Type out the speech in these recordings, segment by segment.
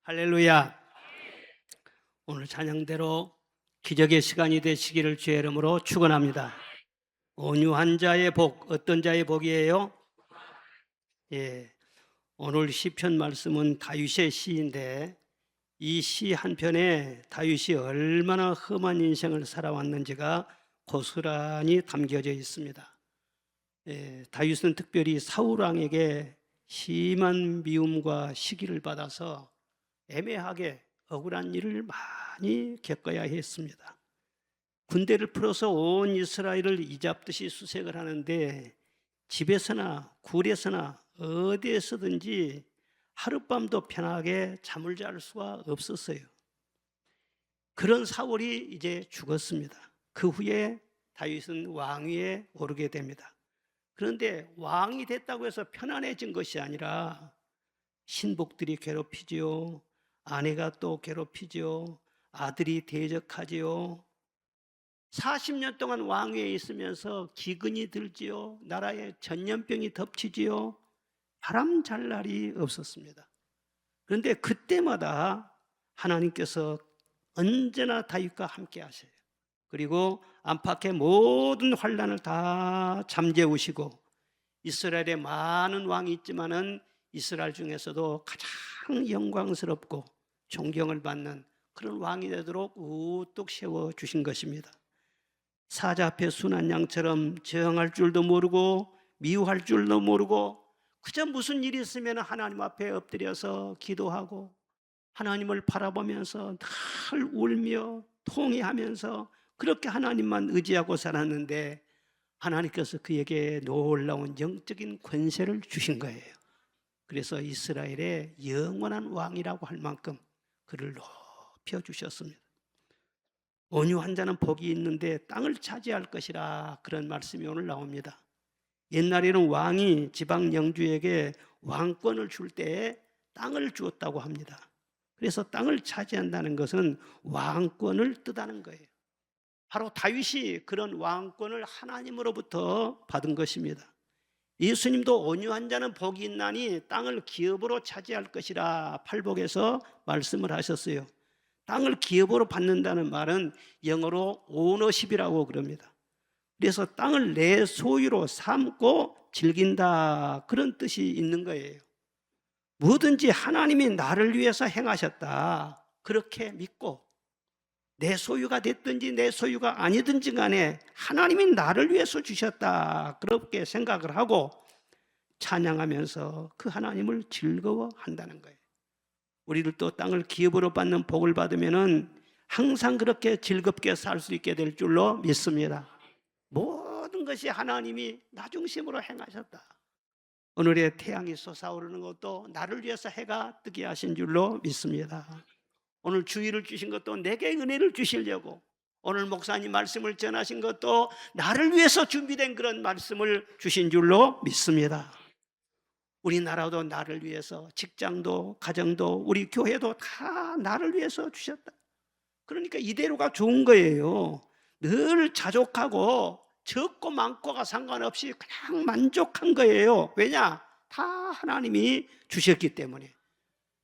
할렐루야. 오늘 찬양대로 기적의 시간이 되시기를 주의 이름으로 축원합니다. 온유한 자의 복, 어떤 자의 복이에요? 예, 오늘 시편 말씀은 다윗의 시인데 이 시 한 편에 다윗이 얼마나 험한 인생을 살아왔는지가 고스란히 담겨져 있습니다. 다윗은 특별히 사울 왕에게 심한 미움과 시기를 받아서 애매하게 억울한 일을 많이 겪어야 했습니다. 군대를 풀어서 온 이스라엘을 이잡듯이 수색을 하는데 집에서나 굴에서나 어디에서든지 하룻밤도 편하게 잠을 잘 수가 없었어요. 그런 사울이 이제 죽었습니다. 그 후에 다윗은 왕위에 오르게 됩니다. 그런데 왕이 됐다고 해서 편안해진 것이 아니라 신복들이 괴롭히지요. 아내가 또 괴롭히지요. 아들이 대적하지요. 40년 동안 왕위에 있으면서 기근이 들지요. 나라에 전염병이 덮치지요. 바람 잘 날이 없었습니다. 그런데 그때마다 하나님께서 언제나 다윗과 함께 하세요. 그리고 안팎의 모든 환난을 다 잠재우시고 이스라엘에 많은 왕이 있지만은 이스라엘 중에서도 가장 영광스럽고 존경을 받는 그런 왕이 되도록 우뚝 세워 주신 것입니다. 사자 앞에 순한 양처럼 저항할 줄도 모르고 미워할 줄도 모르고 그저 무슨 일이 있으면 하나님 앞에 엎드려서 기도하고 하나님을 바라보면서 늘 울며 통회하면서 그렇게 하나님만 의지하고 살았는데 하나님께서 그에게 놀라운 영적인 권세를 주신 거예요. 그래서 이스라엘의 영원한 왕이라고 할 만큼 그를 높여주셨습니다. 온유한 자는 복이 있는데 땅을 차지할 것이라, 그런 말씀이 오늘 나옵니다. 옛날에는 왕이 지방 영주에게 왕권을 줄 때에 땅을 주었다고 합니다. 그래서 땅을 차지한다는 것은 왕권을 뜻하는 거예요. 바로 다윗이 그런 왕권을 하나님으로부터 받은 것입니다. 예수님도 온유한 자는 복이 있나니 땅을 기업으로 차지할 것이라 팔복에서 말씀을 하셨어요. 땅을 기업으로 받는다는 말은 영어로 오너십이라고 그럽니다. 그래서 땅을 내 소유로 삼고 즐긴다, 그런 뜻이 있는 거예요. 뭐든지 하나님이 나를 위해서 행하셨다, 그렇게 믿고 내 소유가 됐든지 내 소유가 아니든지 간에 하나님이 나를 위해서 주셨다, 그렇게 생각을 하고 찬양하면서 그 하나님을 즐거워한다는 거예요. 우리들도 땅을 기업으로 받는 복을 받으면 항상 그렇게 즐겁게 살 수 있게 될 줄로 믿습니다. 모든 것이 하나님이 나 중심으로 행하셨다. 오늘의 태양이 솟아오르는 것도 나를 위해서 해가 뜨게 하신 줄로 믿습니다. 오늘 주의를 주신 것도 내게 은혜를 주시려고, 오늘 목사님 말씀을 전하신 것도 나를 위해서 준비된 그런 말씀을 주신 줄로 믿습니다. 우리나라도 나를 위해서, 직장도 가정도 우리 교회도 다 나를 위해서 주셨다. 그러니까 이대로가 좋은 거예요. 늘 자족하고 적고 많고가 상관없이 그냥 만족한 거예요. 왜냐? 다 하나님이 주셨기 때문에.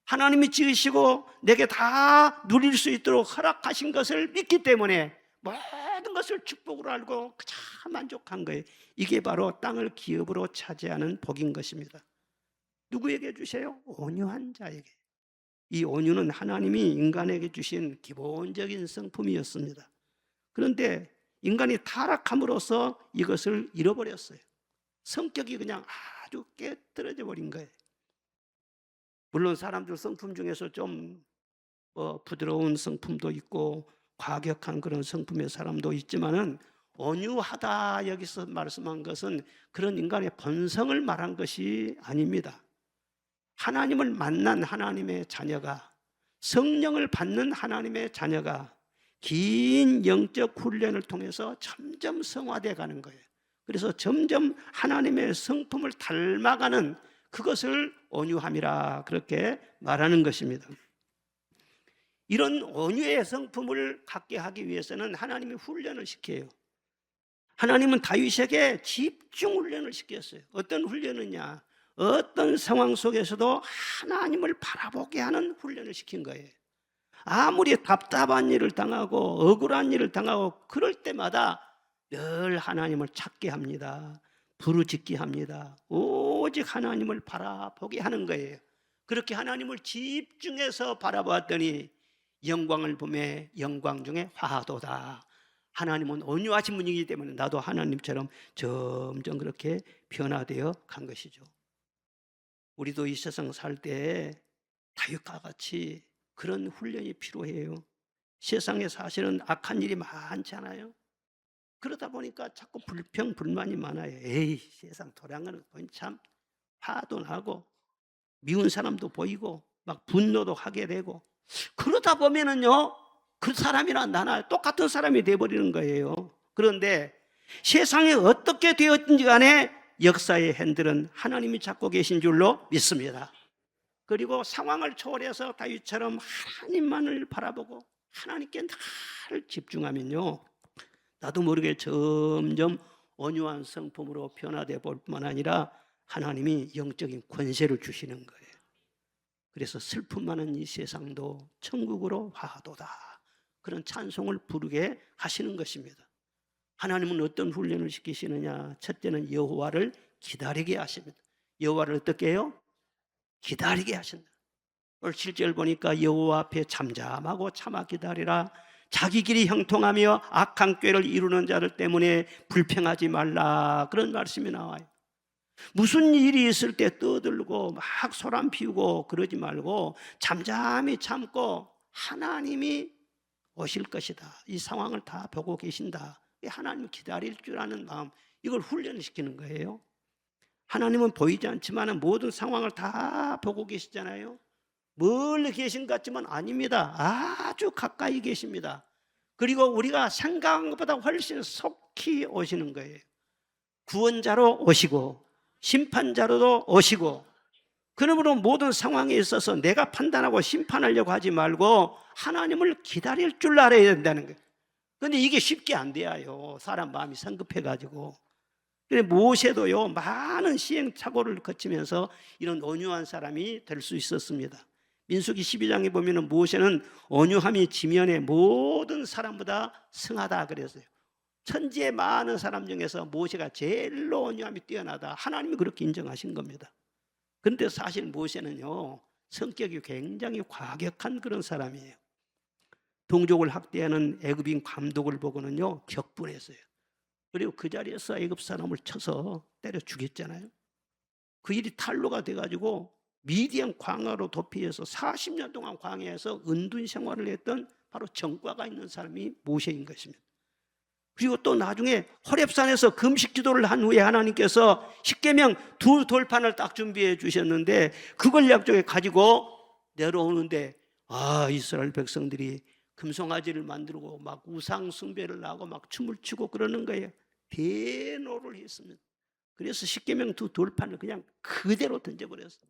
하나님이 지으시고 내게 다 누릴 수 있도록 허락하신 것을 믿기 때문에 모든 것을 축복으로 알고 그저 만족한 거예요. 이게 바로 땅을 기업으로 차지하는 복인 것입니다. 누구에게 주세요? 온유한 자에게. 이 온유는 하나님이 인간에게 주신 기본적인 성품이었습니다. 그런데 인간이 타락함으로써 이것을 잃어버렸어요. 성격이 그냥 아주 깨떨어져 버린 거예요. 물론 사람들 성품 중에서 좀 부드러운 성품도 있고 과격한 그런 성품의 사람도 있지만은, 온유하다 여기서 말씀한 것은 그런 인간의 본성을 말한 것이 아닙니다. 하나님을 만난 하나님의 자녀가, 성령을 받는 하나님의 자녀가 긴 영적 훈련을 통해서 점점 성화되어 가는 거예요. 그래서 점점 하나님의 성품을 닮아가는 그것을 온유함이라 그렇게 말하는 것입니다. 이런 온유의 성품을 갖게 하기 위해서는 하나님이 훈련을 시켜요. 하나님은 다윗에게 집중 훈련을 시켰어요. 어떤 훈련이냐? 어떤 상황 속에서도 하나님을 바라보게 하는 훈련을 시킨 거예요. 아무리 답답한 일을 당하고 억울한 일을 당하고 그럴 때마다 늘 하나님을 찾게 합니다. 부르짖게 합니다. 오직 하나님을 바라보게 하는 거예요. 그렇게 하나님을 집중해서 바라보았더니 영광을 보매 영광 중에 화도다. 하나님은 온유하신 분이기 때문에 나도 하나님처럼 점점 그렇게 변화되어 간 것이죠. 우리도 이 세상 살 때 다윗과 같이 그런 훈련이 필요해요. 세상에 사실은 악한 일이 많잖아요. 그러다 보니까 자꾸 불평, 불만이 많아요. 에이, 세상 도량은 참 화도 나고 미운 사람도 보이고 막 분노도 하게 되고 그러다 보면은요, 그 사람이나 나나 똑같은 사람이 돼버리는 거예요. 그런데 세상에 어떻게 되었든지 간에 역사의 핸들은 하나님이 잡고 계신 줄로 믿습니다. 그리고 상황을 초월해서 다윗처럼 하나님만을 바라보고 하나님께 늘 집중하면요, 나도 모르게 점점 온유한 성품으로 변화되어 볼 뿐만 아니라 하나님이 영적인 권세를 주시는 거예요. 그래서 슬픔 많은 이 세상도 천국으로 화도다, 그런 찬송을 부르게 하시는 것입니다. 하나님은 어떤 훈련을 시키시느냐? 첫째는 여호와를 기다리게 하십니다. 여호와를 어떻게 해요? 기다리게 하신다. 오늘 7절 보니까 여호와 앞에 잠잠하고 참아 기다리라. 자기 길이 형통하며 악한 꾀를 이루는 자들 때문에 불평하지 말라, 그런 말씀이 나와요. 무슨 일이 있을 때 떠들고 막 소란 피우고 그러지 말고 잠잠히 참고 하나님이 오실 것이다, 이 상황을 다 보고 계신다, 하나님 기다릴 줄 아는 마음, 이걸 훈련시키는 거예요. 하나님은 보이지 않지만 모든 상황을 다 보고 계시잖아요. 멀리 계신 것 같지만 아닙니다. 아주 가까이 계십니다. 그리고 우리가 생각한 것보다 훨씬 속히 오시는 거예요. 구원자로 오시고 심판자로도 오시고, 그러므로 모든 상황에 있어서 내가 판단하고 심판하려고 하지 말고 하나님을 기다릴 줄 알아야 된다는 거예요. 그런데 이게 쉽게 안 돼요. 사람 마음이 성급해가지고. 모세도요, 많은 시행착오를 거치면서 이런 온유한 사람이 될 수 있었습니다. 민수기 12장에 보면 모세는 온유함이 지면의 모든 사람보다 승하다 그랬어요. 천지의 많은 사람 중에서 모세가 제일로 온유함이 뛰어나다, 하나님이 그렇게 인정하신 겁니다. 그런데 사실 모세는요, 성격이 굉장히 과격한 그런 사람이에요. 동족을 학대하는 애굽인 감독을 보고는요, 격분했어요. 그리고 그 자리에서 애굽 사람을 쳐서 때려 죽였잖아요. 그 일이 탄로가 돼가지고 미디안 광야로 도피해서 40년 동안 광야에서 은둔 생활을 했던 바로 전과가 있는 사람이 모세인 것입니다. 그리고 또 나중에 호렙산에서 금식 기도를 한 후에 하나님께서 십계명 2돌판을 딱 준비해 주셨는데 그걸 약속에 가지고 내려오는데, 이스라엘 백성들이 금송아지를 만들고 막 우상 숭배를 하고 막 춤을 추고 그러는 거예요. 대노를 했습니다. 그래서 십계명 2돌판을 그냥 그대로 던져버렸어요.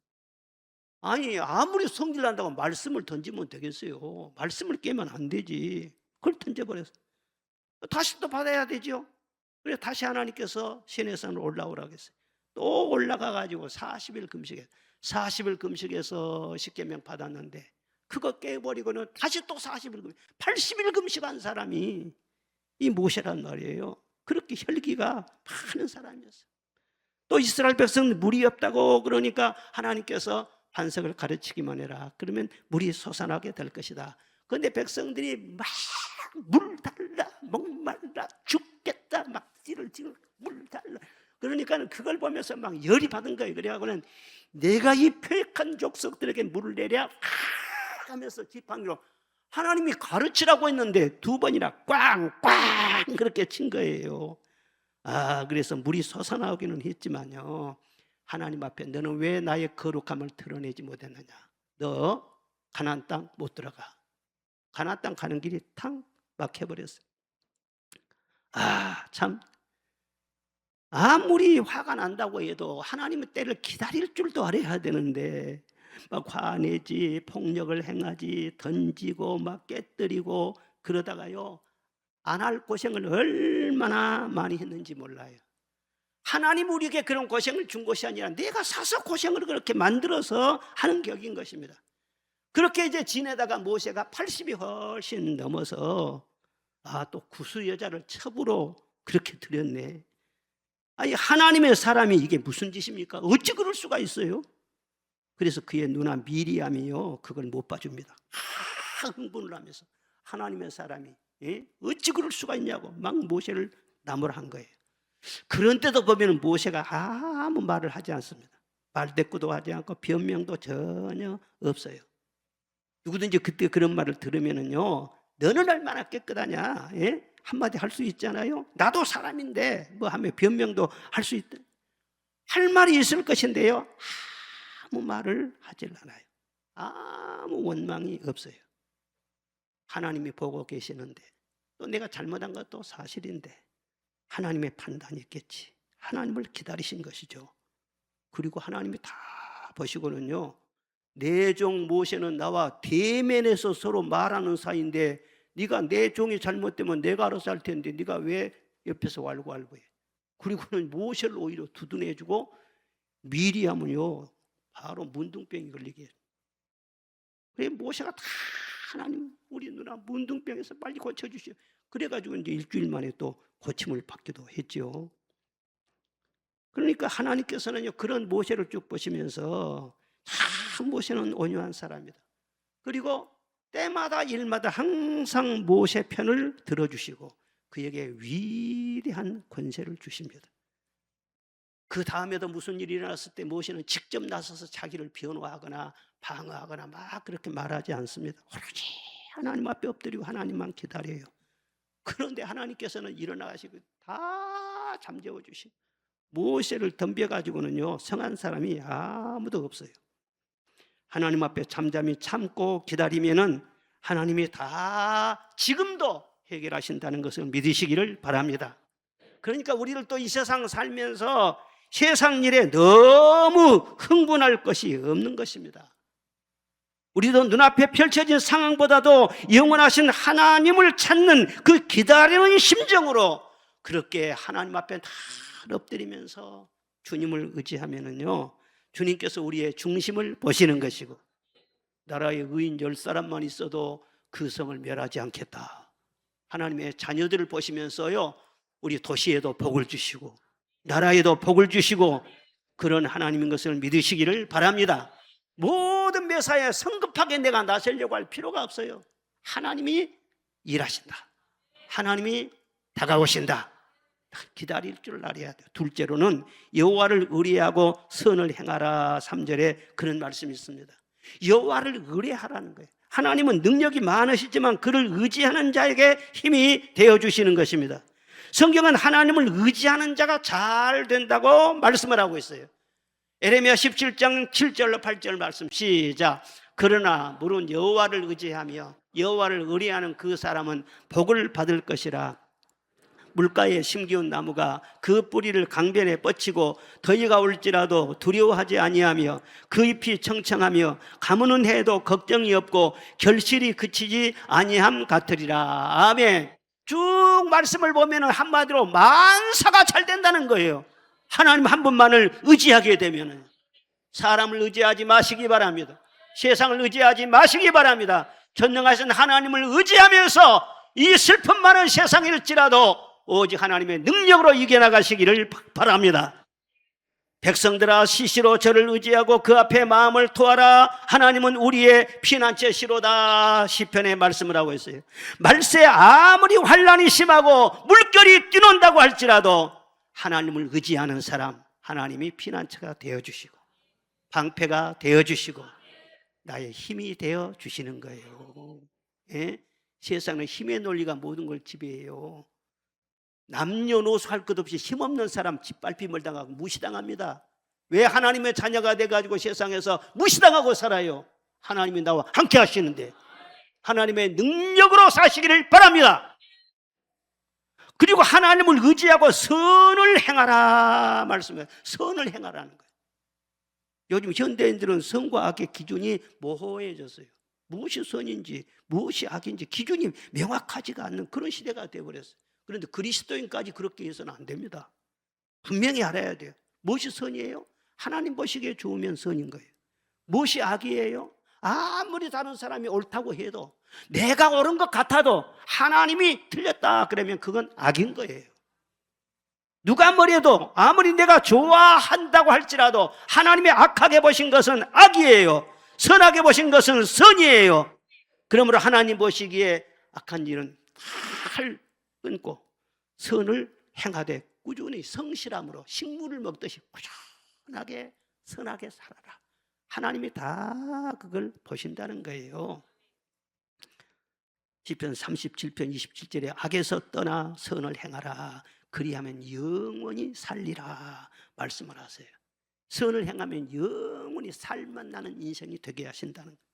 아니, 아무리 성질난다고 말씀을 던지면 되겠어요? 말씀을 깨면 안 되지. 그걸 던져버렸어요. 다시 또 받아야 되죠. 그래서 다시 하나님께서 시내산으로 올라오라고 했어요. 또 올라가가지고 40일 금식에 40일 금식에서 십계명 받았는데 그거 깨버리고는 다시 또 40일 금식, 80일 금식한 사람이 이 모세란 말이에요. 그렇게 혈기가 많은 사람이었어요. 또 이스라엘 백성 물이 없다고 그러니까 하나님께서 반석을 가르치기만 해라, 그러면 물이 솟아나게 될 것이다. 그런데 백성들이 막 물 달라, 목말라 죽겠다, 막 찌를 물 달라. 그러니까 그걸 보면서 막 열이 받은 거예요. 그래가고는 내가 이 패역한 족속들에게 물을 내랴 하면서 지팡이로 하나님이 가르치라고 했는데 2번이나 꽝꽝 그렇게 친 거예요. 그래서 물이 솟아나오기는 했지만요, 하나님 앞에 너는 왜 나의 거룩함을 드러내지 못했느냐? 너 가나안 땅 못 들어가. 가나안 땅 가는 길이 탕 막혀버렸어요. 참, 아무리 화가 난다고 해도 하나님의 때를 기다릴 줄도 알아야 되는데 막 화내지, 폭력을 행하지, 던지고 막 깨뜨리고 그러다가요, 안 할 고생을 얼마나 많이 했는지 몰라요. 하나님 우리에게 그런 고생을 준 것이 아니라 내가 사서 고생을 그렇게 만들어서 하는 격인 것입니다. 그렇게 이제 지내다가 모세가 80이 훨씬 넘어서 또 구수 여자를 첩으로 그렇게 들였네. 아니, 하나님의 사람이 이게 무슨 짓입니까? 어찌 그럴 수가 있어요? 그래서 그의 누나 미리암이요, 그걸 못 봐줍니다. 흥분을 하면서 하나님의 사람이 어찌 그럴 수가 있냐고 막 모세를 나무라한 거예요. 그런 때도 보면 모세가 아무 말을 하지 않습니다. 말대꾸도 하지 않고 변명도 전혀 없어요. 누구든지 그때 그런 말을 들으면은요, 너는 얼마나 깨끗하냐, 한마디 할 수 있잖아요. 나도 사람인데 뭐 하면 변명도 할 수 있다. 할 말이 있을 것인데요, 아무 말을 하질 않아요. 아무 원망이 없어요. 하나님이 보고 계시는데, 또 내가 잘못한 것도 사실인데 하나님의 판단이 있겠지. 하나님을 기다리신 것이죠. 그리고 하나님이 다 보시고는요, 내 종 모세는 나와 대면에서 서로 말하는 사이인데 네가 내 종이 잘못되면 내가 알아서 할 텐데 네가 왜 옆에서 왈가왈부해. 그리고는 모세를 오히려 두둔해주고 미리암은요 바로 문둥병이 걸리게 해요. 그래 모세가 다 하나님 우리 누나 문둥병에서 빨리 고쳐주시오. 그래가지고 이제 일주일 만에 또 고침을 받기도 했죠. 그러니까 하나님께서는요 그런 모세를 쭉 보시면서 참 모세는 온유한 사람이다. 그리고 때마다 일마다 항상 모세 편을 들어주시고 그에게 위대한 권세를 주십니다. 그 다음에도 무슨 일이 일어났을 때 모세는 직접 나서서 자기를 변호하거나 방어하거나 막 그렇게 말하지 않습니다. 오로지 하나님 앞에 엎드리고 하나님만 기다려요. 그런데 하나님께서는 일어나시고 다 잠재워 주시고 모세를 덤벼가지고는요 성한 사람이 아무도 없어요. 하나님 앞에 잠잠히 참고 기다리면은 하나님이 다 지금도 해결하신다는 것을 믿으시기를 바랍니다. 그러니까 우리를 또 이 세상 살면서 세상 일에 너무 흥분할 것이 없는 것입니다. 우리도 눈앞에 펼쳐진 상황보다도 영원하신 하나님을 찾는 그 기다리는 심정으로 그렇게 하나님 앞에 다 엎드리면서 주님을 의지하면은요 주님께서 우리의 중심을 보시는 것이고 나라에 의인 10사람만 있어도 그 성을 멸하지 않겠다. 하나님의 자녀들을 보시면서요 우리 도시에도 복을 주시고 나라에도 복을 주시고 그런 하나님인 것을 믿으시기를 바랍니다. 모든 매사에 성급하게 내가 나서려고 할 필요가 없어요. 하나님이 일하신다. 하나님이 다가오신다. 기다릴 줄 알아야 돼요. 둘째로는 여호와를 의뢰하고 선을 행하라. 3절에 그런 말씀이 있습니다. 여호와를 의뢰하라는 거예요. 하나님은 능력이 많으시지만 그를 의지하는 자에게 힘이 되어주시는 것입니다. 성경은 하나님을 의지하는 자가 잘 된다고 말씀을 하고 있어요. 에레미야 17장 7절로 8절 말씀 시작. 그러나 물은 여호와를 의지하며 여호와를 의뢰하는 그 사람은 복을 받을 것이라. 물가에 심기운 나무가 그 뿌리를 강변에 뻗치고 더위가 올지라도 두려워하지 아니하며 그 잎이 청청하며 가무는 해도 걱정이 없고 결실이 그치지 아니함 같으리라. 아멘. 쭉 말씀을 보면 한마디로 만사가 잘 된다는 거예요. 하나님 한 분만을 의지하게 되면. 사람을 의지하지 마시기 바랍니다. 세상을 의지하지 마시기 바랍니다. 전능하신 하나님을 의지하면서 이 슬픔 많은 세상일지라도 오직 하나님의 능력으로 이겨나가시기를 바랍니다. 백성들아 시시로 저를 의지하고 그 앞에 마음을 토하라. 하나님은 우리의 피난처시로다. 시편에 말씀을 하고 있어요. 말세 아무리 환난이 심하고 물결이 뛰논다고 할지라도 하나님을 의지하는 사람 하나님이 피난처가 되어주시고 방패가 되어주시고 나의 힘이 되어주시는 거예요. 예? 세상은 힘의 논리가 모든 걸 지배해요. 남녀노소 할 것 없이 힘없는 사람 짓밟힘을 당하고 무시당합니다. 왜 하나님의 자녀가 돼가지고 세상에서 무시당하고 살아요? 하나님이 나와 함께 하시는데 하나님의 능력으로 사시기를 바랍니다. 그리고 하나님을 의지하고 선을 행하라 말씀해요. 선을 행하라는 거예요. 요즘 현대인들은 선과 악의 기준이 모호해졌어요. 무엇이 선인지 무엇이 악인지 기준이 명확하지가 않는 그런 시대가 되어버렸어요. 그런데 그리스도인까지 그렇게 해서는 안 됩니다. 분명히 알아야 돼요. 무엇이 선이에요? 하나님 보시기에 좋으면 선인 거예요. 무엇이 악이에요? 아무리 다른 사람이 옳다고 해도, 내가 옳은 것 같아도 하나님이 틀렸다 그러면 그건 악인 거예요. 누가 뭐래도 아무리 내가 좋아한다고 할지라도 하나님이 악하게 보신 것은 악이에요. 선하게 보신 것은 선이에요. 그러므로 하나님 보시기에 악한 일은 다 끊고 선을 행하되 꾸준히 성실함으로 식물을 먹듯이 꾸준하게 선하게 살아라. 하나님이 다 그걸 보신다는 거예요. 시편 37편 27절에 악에서 떠나 선을 행하라. 그리하면 영원히 살리라 말씀을 하세요. 선을 행하면 영원히 살만 나는 인생이 되게 하신다는 거예요.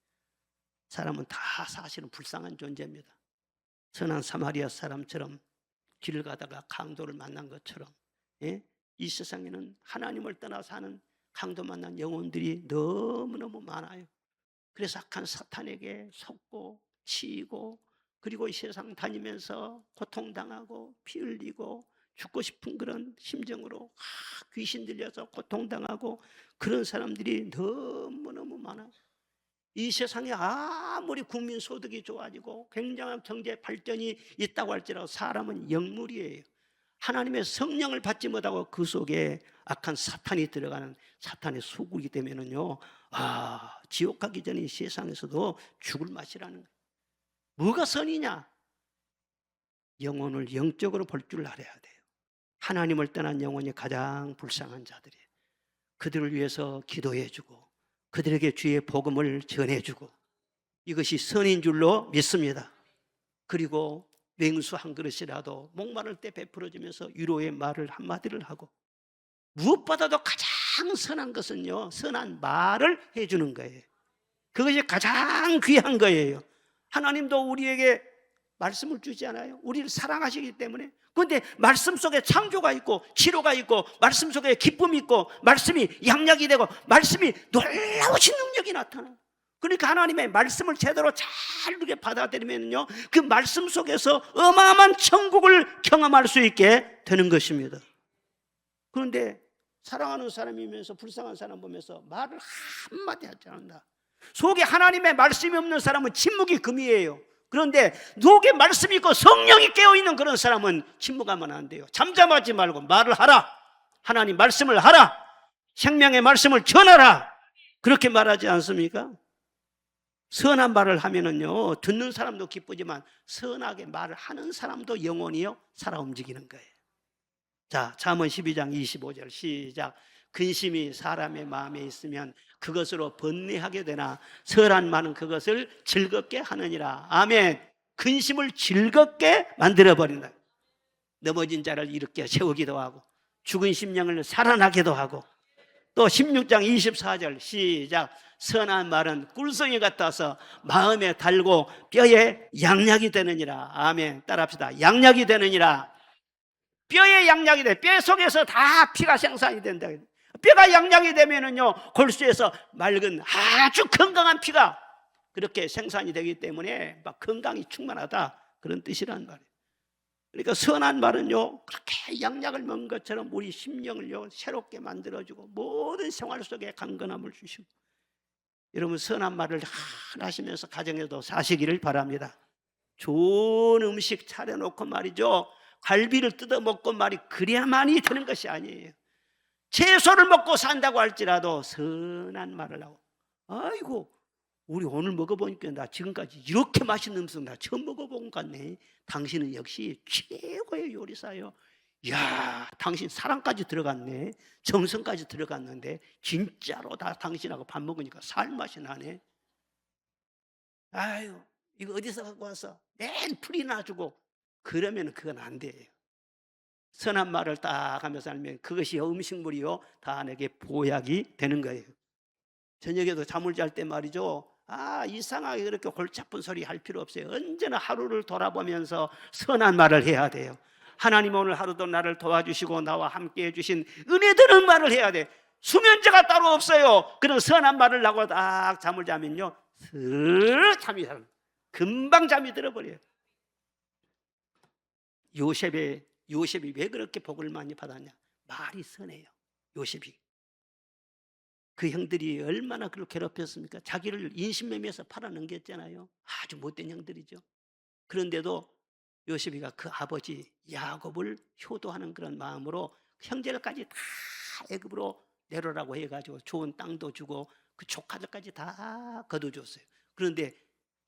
사람은 다 사실은 불쌍한 존재입니다. 선한 사마리아 사람처럼 길을 가다가 강도를 만난 것처럼, 예? 이 세상에는 하나님을 떠나 사는 강도 만난 영혼들이 너무너무 많아요. 그래서 악한 사탄에게 속고 치이고, 그리고 이 세상 다니면서 고통당하고 피 흘리고 죽고 싶은 그런 심정으로 귀신 들려서 고통당하고 그런 사람들이 너무너무 많아요. 이 세상에 아무리 국민 소득이 좋아지고 굉장한 경제 발전이 있다고 할지라도 사람은 영물이에요. 하나님의 성령을 받지 못하고 그 속에 악한 사탄이 들어가는 사탄의 소굴이기 때문에는요, 지옥 가기 전에 이 세상에서도 죽을 맛이라는 거예요. 뭐가 선이냐? 영혼을 영적으로 볼 줄 알아야 돼요. 하나님을 떠난 영혼이 가장 불쌍한 자들이에요. 그들을 위해서 기도해주고 그들에게 주의 복음을 전해주고, 이것이 선인 줄로 믿습니다. 그리고 맹수 한 그릇이라도 목마를 때 베풀어주면서 위로의 말을 한마디를 하고, 무엇보다도 가장 선한 것은요, 선한 말을 해주는 거예요. 그것이 가장 귀한 거예요. 하나님도 우리에게 말씀을 주지 않아요? 우리를 사랑하시기 때문에. 그런데 말씀 속에 창조가 있고 치료가 있고 말씀 속에 기쁨이 있고 말씀이 양약이 되고 말씀이 놀라우신 능력이 나타나요. 그러니까 하나님의 말씀을 제대로 잘 이렇게 받아들이면요, 그 말씀 속에서 어마어마한 천국을 경험할 수 있게 되는 것입니다. 그런데 사랑하는 사람이면서 불쌍한 사람 보면서 말을 한마디 하지 않는다. 속에 하나님의 말씀이 없는 사람은 침묵이 금이에요. 그런데 속에 말씀이 있고 성령이 깨어있는 그런 사람은 침묵하면 안 돼요. 잠잠하지 말고 말을 하라. 하나님 말씀을 하라. 생명의 말씀을 전하라. 그렇게 말하지 않습니까? 선한 말을 하면은요, 듣는 사람도 기쁘지만 선하게 말을 하는 사람도 영혼이요 살아 움직이는 거예요. 자, 잠언 12장 25절 시작. 근심이 사람의 마음에 있으면 그것으로 번뇌하게 되나 설한 말은 그것을 즐겁게 하느니라. 아멘. 근심을 즐겁게 만들어버린다. 넘어진 자를 일으켜 세우기도 하고 죽은 심령을 살아나게도 하고, 또 16장 24절 시작. 선한 말은 꿀송이 같아서 마음에 달고 뼈에 양약이 되느니라. 아멘. 따라합시다. 양약이 되느니라. 뼈에 양약이 돼. 뼈 속에서 다 피가 생산이 된다. 뼈가 양약이 되면은요, 골수에서 맑은 아주 건강한 피가 그렇게 생산이 되기 때문에 막 건강이 충만하다, 그런 뜻이란 말이에요. 그러니까 선한 말은요, 그렇게 양약을 먹은 것처럼 우리 심령을요 새롭게 만들어주고 모든 생활 속에 강건함을 주시고, 여러분 선한 말을 하시면서 가정에도 사시기를 바랍니다. 좋은 음식 차려놓고 말이죠, 갈비를 뜯어먹고 말이 그래야만이 되는 것이 아니에요. 채소를 먹고 산다고 할지라도 선한 말을 하고, 아이고 우리 오늘 먹어보니까 나 지금까지 이렇게 맛있는 음식 나 처음 먹어본 것 같네. 당신은 역시 최고의 요리사요. 이야, 당신 사랑까지 들어갔네. 정성까지 들어갔는데 진짜로 다 당신하고 밥 먹으니까 살맛이 나네. 아유, 이거 어디서 갖고 와서 맨 풀이나 주고 그러면 그건 안 돼요. 선한 말을 딱 하면서 살면 그것이 음식물이요 다 내게 보약이 되는 거예요. 저녁에도 잠을 잘 때 말이죠, 이상하게 그렇게 골치 아픈 소리 할 필요 없어요. 언제나 하루를 돌아보면서 선한 말을 해야 돼요. 하나님 오늘 하루도 나를 도와주시고 나와 함께 해주신 은혜 되는 말을 해야 돼. 수면제가 따로 없어요. 그런 선한 말을 하고 딱 잠을 자면요, 슬 잠이 들어요. 금방 잠이 들어버려요. 요셉이 왜 그렇게 복을 많이 받았냐? 말이 선해요. 요셉이. 그 형들이 얼마나 그를 괴롭혔습니까? 자기를 인신매매해서 팔아넘겼잖아요. 아주 못된 형들이죠. 그런데도 요셉이가 그 아버지 야곱을 효도하는 그런 마음으로 형제들까지 다 애굽으로 내려라고 해가지고 좋은 땅도 주고 그 조카들까지 다 거둬줬어요. 그런데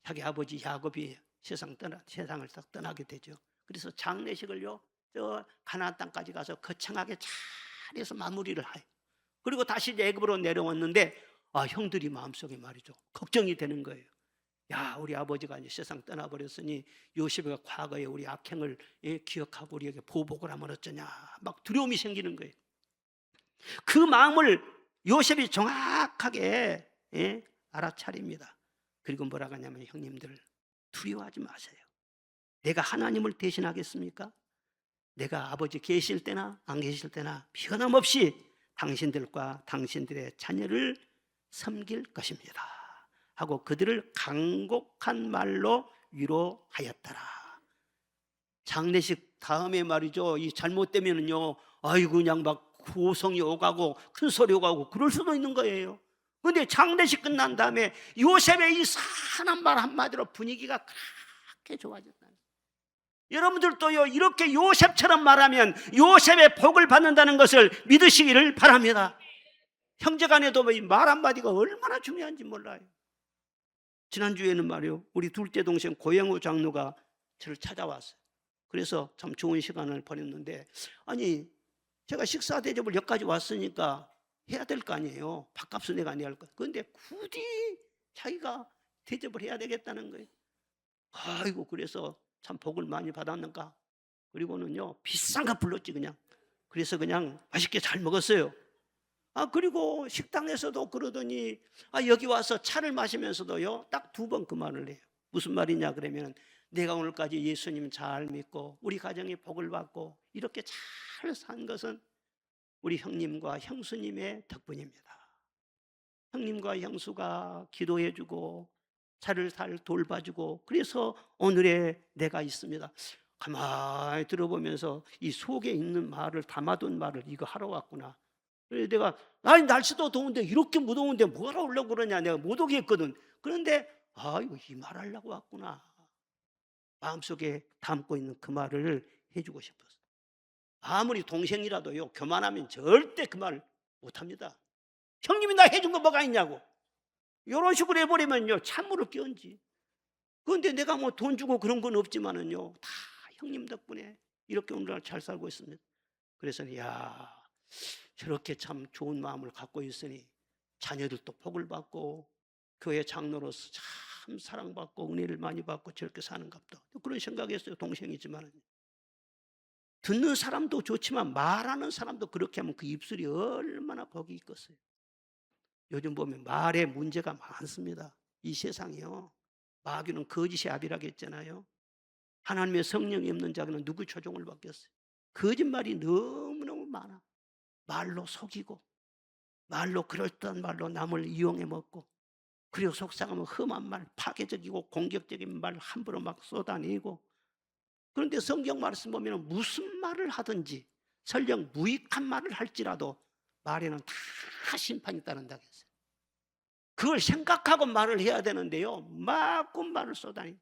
자기 아버지 야곱이 세상을 딱 떠나게 되죠. 그래서 장례식을요, 저 가나안 땅까지 가서 거창하게 잘해서 마무리를 해요. 그리고 다시 애굽으로 내려왔는데 형들이 마음속에 말이죠, 걱정이 되는 거예요. 야, 우리 아버지가 이제 세상 떠나버렸으니 요셉이가 과거에 우리 악행을 기억하고 우리에게 보복을 하면 어쩌냐, 막 두려움이 생기는 거예요. 그 마음을 요셉이 정확하게 알아차립니다. 그리고 뭐라고 하냐면, 형님들 두려워하지 마세요. 내가 하나님을 대신하겠습니까? 내가 아버지 계실 때나 안 계실 때나 변함없이 당신들과 당신들의 자녀를 섬길 것입니다 하고 그들을 간곡한 말로 위로하였더라. 장례식 다음에 말이죠, 이 잘못되면은요, 아이고 그냥 막 고성이 오가고 큰 소리 오가고 그럴 수도 있는 거예요. 그런데 장례식 끝난 다음에 요셉의 이 선한 말 한마디로 분위기가 그렇게 좋아졌다. 여러분들도요, 이렇게 요셉처럼 말하면 요셉의 복을 받는다는 것을 믿으시기를 바랍니다. 형제간에도 말 한마디가 얼마나 중요한지 몰라요. 지난주에는 말이요, 우리 둘째 동생 고영우 장로가 저를 찾아왔어요. 그래서 참 좋은 시간을 보냈는데, 아니 제가 식사 대접을 여기까지 왔으니까 해야 될 거 아니에요. 밥값은 내가 내야 할 거. 그런데 굳이 자기가 대접을 해야 되겠다는 거예요. 아이고, 그래서 참 복을 많이 받았는가. 그리고는요, 비싼 거 불렀지 그냥. 그래서 그냥 맛있게 잘 먹었어요. 그리고 식당에서도 그러더니 여기 와서 차를 마시면서도요, 딱 2번 그 말을 해요. 무슨 말이냐 그러면, 내가 오늘까지 예수님 잘 믿고 우리 가정이 복을 받고 이렇게 잘 산 것은 우리 형님과 형수님의 덕분입니다. 형님과 형수가 기도해주고 차를 잘 돌봐주고 그래서 오늘의 내가 있습니다. 가만히 들어보면서 이 속에 있는 말을 담아둔 말을 이거 하러 왔구나. 그래서 내가 날씨도 더운데 이렇게 무더운데 뭐하러 오려고 그러냐, 내가 못 오게 했거든. 그런데 이거 이 말 하려고 왔구나. 마음속에 담고 있는 그 말을 해주고 싶었어요. 아무리 동생이라도요, 교만하면 절대 그 말 못합니다. 형님이 나 해준 거 뭐가 있냐고 이런 식으로 해버리면요, 찬물을 끼얹지. 그런데 내가 뭐 돈 주고 그런 건 없지만은요, 다 형님 덕분에 이렇게 오늘날 잘 살고 있습니다. 그래서 야, 저렇게 참 좋은 마음을 갖고 있으니 자녀들도 복을 받고 교회 장로로서 참 사랑받고 은혜를 많이 받고 저렇게 사는가 보다, 그런 생각했어요. 동생이지만 듣는 사람도 좋지만 말하는 사람도 그렇게 하면 그 입술이 얼마나 복이 있겠어요. 요즘 보면 말에 문제가 많습니다. 이 세상이요, 마귀는 거짓의 아비라고 했잖아요. 하나님의 성령이 없는 자는 누구 조종을 받겠어요. 거짓말이 너무너무 많아. 말로 속이고 말로 그럴듯한 말로 남을 이용해 먹고, 그리고 속상하면 험한 말, 파괴적이고 공격적인 말 함부로 막 쏟아내고. 그런데 성경 말씀 보면 무슨 말을 하든지 설령 무익한 말을 할지라도 말에는 다 심판이 따른다고 했어요. 그걸 생각하고 말을 해야 되는데요, 막 말을 쏟아내고.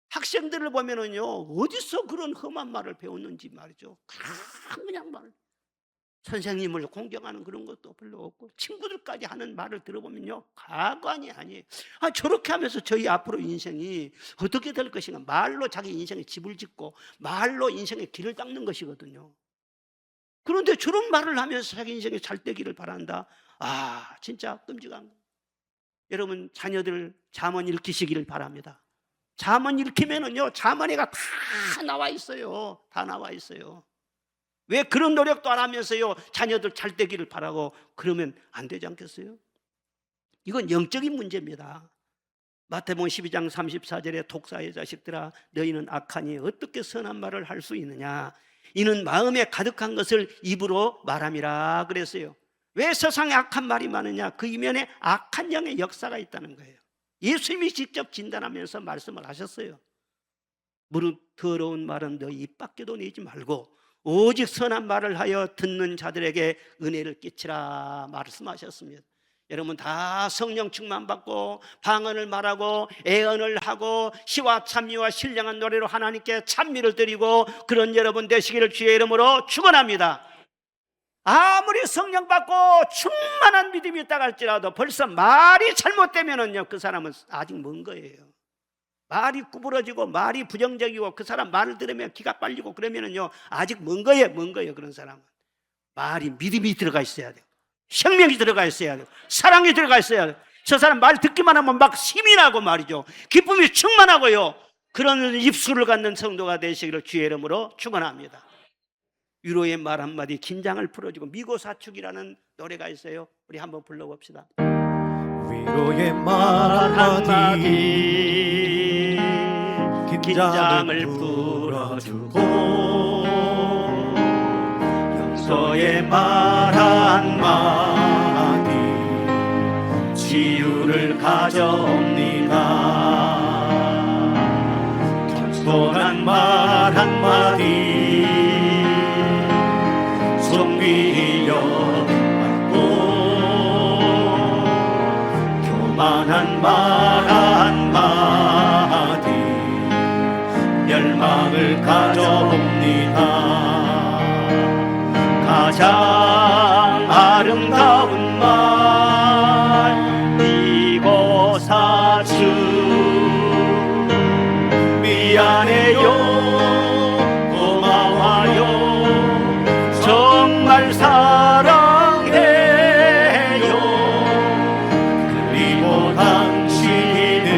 학생들을 보면은요, 어디서 그런 험한 말을 배웠는지 말이죠, 그냥 말을. 선생님을 공경하는 그런 것도 별로 없고, 친구들까지 하는 말을 들어보면요, 가관이 아니에요. 저렇게 하면서 저희 앞으로 인생이 어떻게 될 것인가, 말로 자기 인생의 집을 짓고 말로 인생의 길을 닦는 것이거든요. 그런데 저런 말을 하면서 자기 인생이 잘 되기를 바란다. 진짜 끔찍한 거예요. 여러분, 자녀들 잠언 읽히시기를 바랍니다. 잠언 읽히면은요, 잠언에가 다 나와 있어요. 다 나와 있어요. 왜 그런 노력도 안 하면서요, 자녀들 잘 되기를 바라고 그러면 안 되지 않겠어요? 이건 영적인 문제입니다. 마태복음 12장 34절에 독사의 자식들아, 너희는 악하니 어떻게 선한 말을 할 수 있느냐? 이는 마음에 가득한 것을 입으로 말함이라 그랬어요. 왜 세상에 악한 말이 많으냐? 그 이면에 악한 영의 역사가 있다는 거예요. 예수님이 직접 진단하면서 말씀을 하셨어요. 무릇 더러운 말은 너희 입 밖에도 내지 말고 오직 선한 말을 하여 듣는 자들에게 은혜를 끼치라 말씀하셨습니다. 여러분 다 성령 충만받고 방언을 말하고 애언을 하고 시와 찬미와 신령한 노래로 하나님께 찬미를 드리고 그런 여러분 되시기를 주의 이름으로 축원합니다. 아무리 성령 받고 충만한 믿음이 있다 할지라도 벌써 말이 잘못되면은요, 그 사람은 아직 먼 거예요. 말이 구부러지고 말이 부정적이고 그 사람 말을 들으면 기가 빨리고 그러면은요, 아직 먼 거예요. 그런 사람은 말이 믿음이 들어가 있어야 돼요. 생명이 들어가 있어야 돼요. 사랑이 들어가 있어야 돼요. 저 사람 말 듣기만 하면 막 힘이 나고 말이죠. 기쁨이 충만하고요. 그런 입술을 갖는 성도가 되시기를 주의 이름으로 축원합니다. 위로의 말 한마디 긴장을 풀어주고 미고사축이라는 노래가 있어요. 우리 한번 불러봅시다. 위로의 말 한마디 긴장을 풀어주고 용서의 말 한마디 치유를 가져옵니다. 겸손한 말 한마디 성비 여김받고 교만한 말 한마디 멸망을 가져옵니다. 가장 아름다운 말 미고사주 미안해요 정말 사랑해요. 그리고 당신을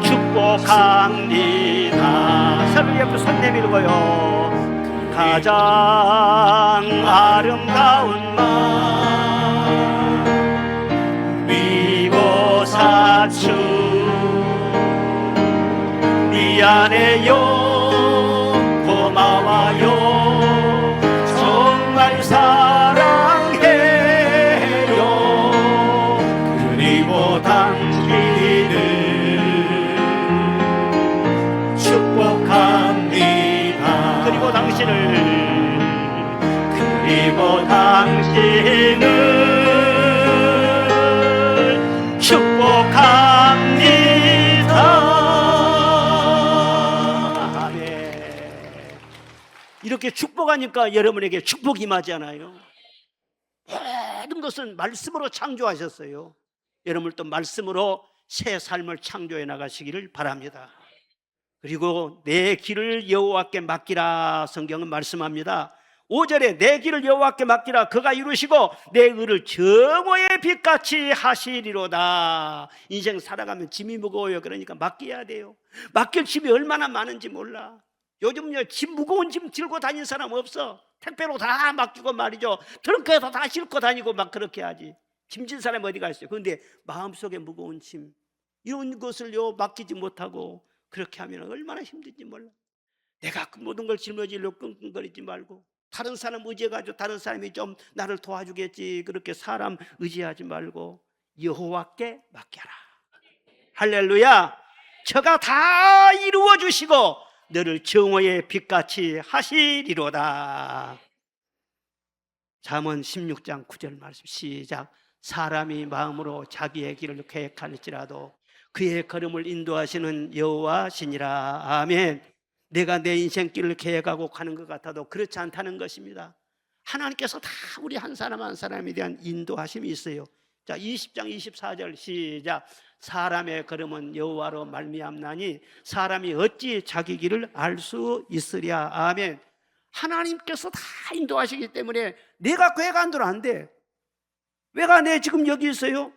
축복합니다. 서로 옆으로 손 내밀고요. 가장 아름다운 말 미고사추 미안해요 고마워요 정말 사랑해요. 그리고 당신을 축복합니다. 그리고 당신을 축복합니다. 이렇게 축복하니까 여러분에게 축복이 임하잖아요. 모든 것은 말씀으로 창조하셨어요. 여러분 또 말씀으로 새 삶을 창조해 나가시기를 바랍니다. 그리고 내 길을 여호와께 맡기라 성경은 말씀합니다. 5절에 내 길을 여호와께 맡기라 그가 이루시고 내 의를 정오의 빛같이 하시리로다. 인생 살아가면 짐이 무거워요. 그러니까 맡겨야 돼요. 맡길 짐이 얼마나 많은지 몰라. 요즘요 짐 무거운 짐 들고 다니는 사람 없어. 택배로 다 맡기고 말이죠. 트렁크에서 다 싣고 다니고 막 그렇게 하지. 짐진 사람이 어디가 있어요. 그런데 마음속에 무거운 짐 이런 것을요 맡기지 못하고 그렇게 하면 얼마나 힘든지 몰라. 내가 그 모든 걸 짊어지려고 끙끙거리지 말고 다른 사람 의지해가지고 다른 사람이 좀 나를 도와주겠지 그렇게 사람 의지하지 말고 여호와께 맡겨라. 할렐루야. 저가 다 이루어 주시고 너를 정오의 빛같이 하시리로다. 잠언 16장 9절 말씀 시작. 사람이 마음으로 자기의 길을 계획할지라도 그의 걸음을 인도하시는 여호와시니라. 아멘. 내가 내 인생길을 계획하고 가는 것 같아도 그렇지 않다는 것입니다. 하나님께서 다 우리 한 사람 한 사람에 대한 인도하심이 있어요. 자, 20장 24절 시작. 사람의 걸음은 여호와로 말미암나니 사람이 어찌 자기 길을 알 수 있으랴. 아멘. 하나님께서 다 인도하시기 때문에 내가 계획 안 들어 안 돼. 왜가 내 지금 여기 있어요?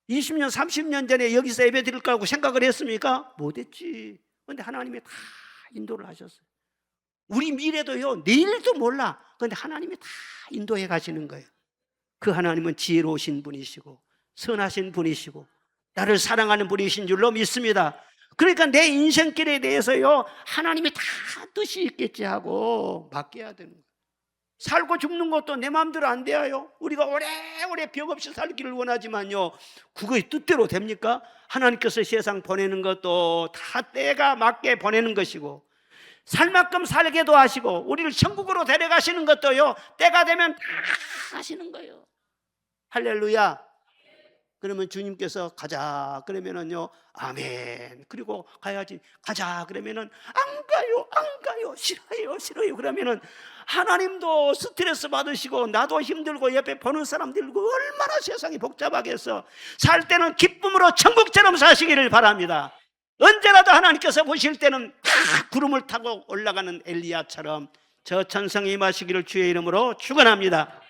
20년 30년 전에 여기서 예배 드릴까 하고 생각을 했습니까? 못했지. 그런데 하나님이 다 인도를 하셨어요. 우리 미래도요 내일도 몰라. 그런데 하나님이 다 인도해 가시는 거예요. 그 하나님은 지혜로우신 분이시고 선하신 분이시고 나를 사랑하는 분이신 줄로 믿습니다. 그러니까 내 인생길에 대해서요 하나님이 다 뜻이 있겠지 하고 맡겨야 되는 거예요. 살고 죽는 것도 내 마음대로 안 돼요. 우리가 오래오래 병 없이 살기를 원하지만요 그거의 뜻대로 됩니까? 하나님께서 세상 보내는 것도 다 때가 맞게 보내는 것이고 살 만큼 살게도 하시고 우리를 천국으로 데려가시는 것도요, 때가 되면 다 하시는 거예요. 할렐루야. 그러면 주님께서 가자 그러면은요, 아멘. 그리고 가야지. 가자 그러면은 안 가요, 안 가요, 싫어요, 싫어요. 그러면은 하나님도 스트레스 받으시고 나도 힘들고 옆에 보는 사람들고 얼마나 세상이 복잡하겠어. 살 때는 기쁨으로 천국처럼 사시기를 바랍니다. 언제라도 하나님께서 보실 때는 다 구름을 타고 올라가는 엘리야처럼 저 천성이 임하시기를 주의 이름으로 축원합니다.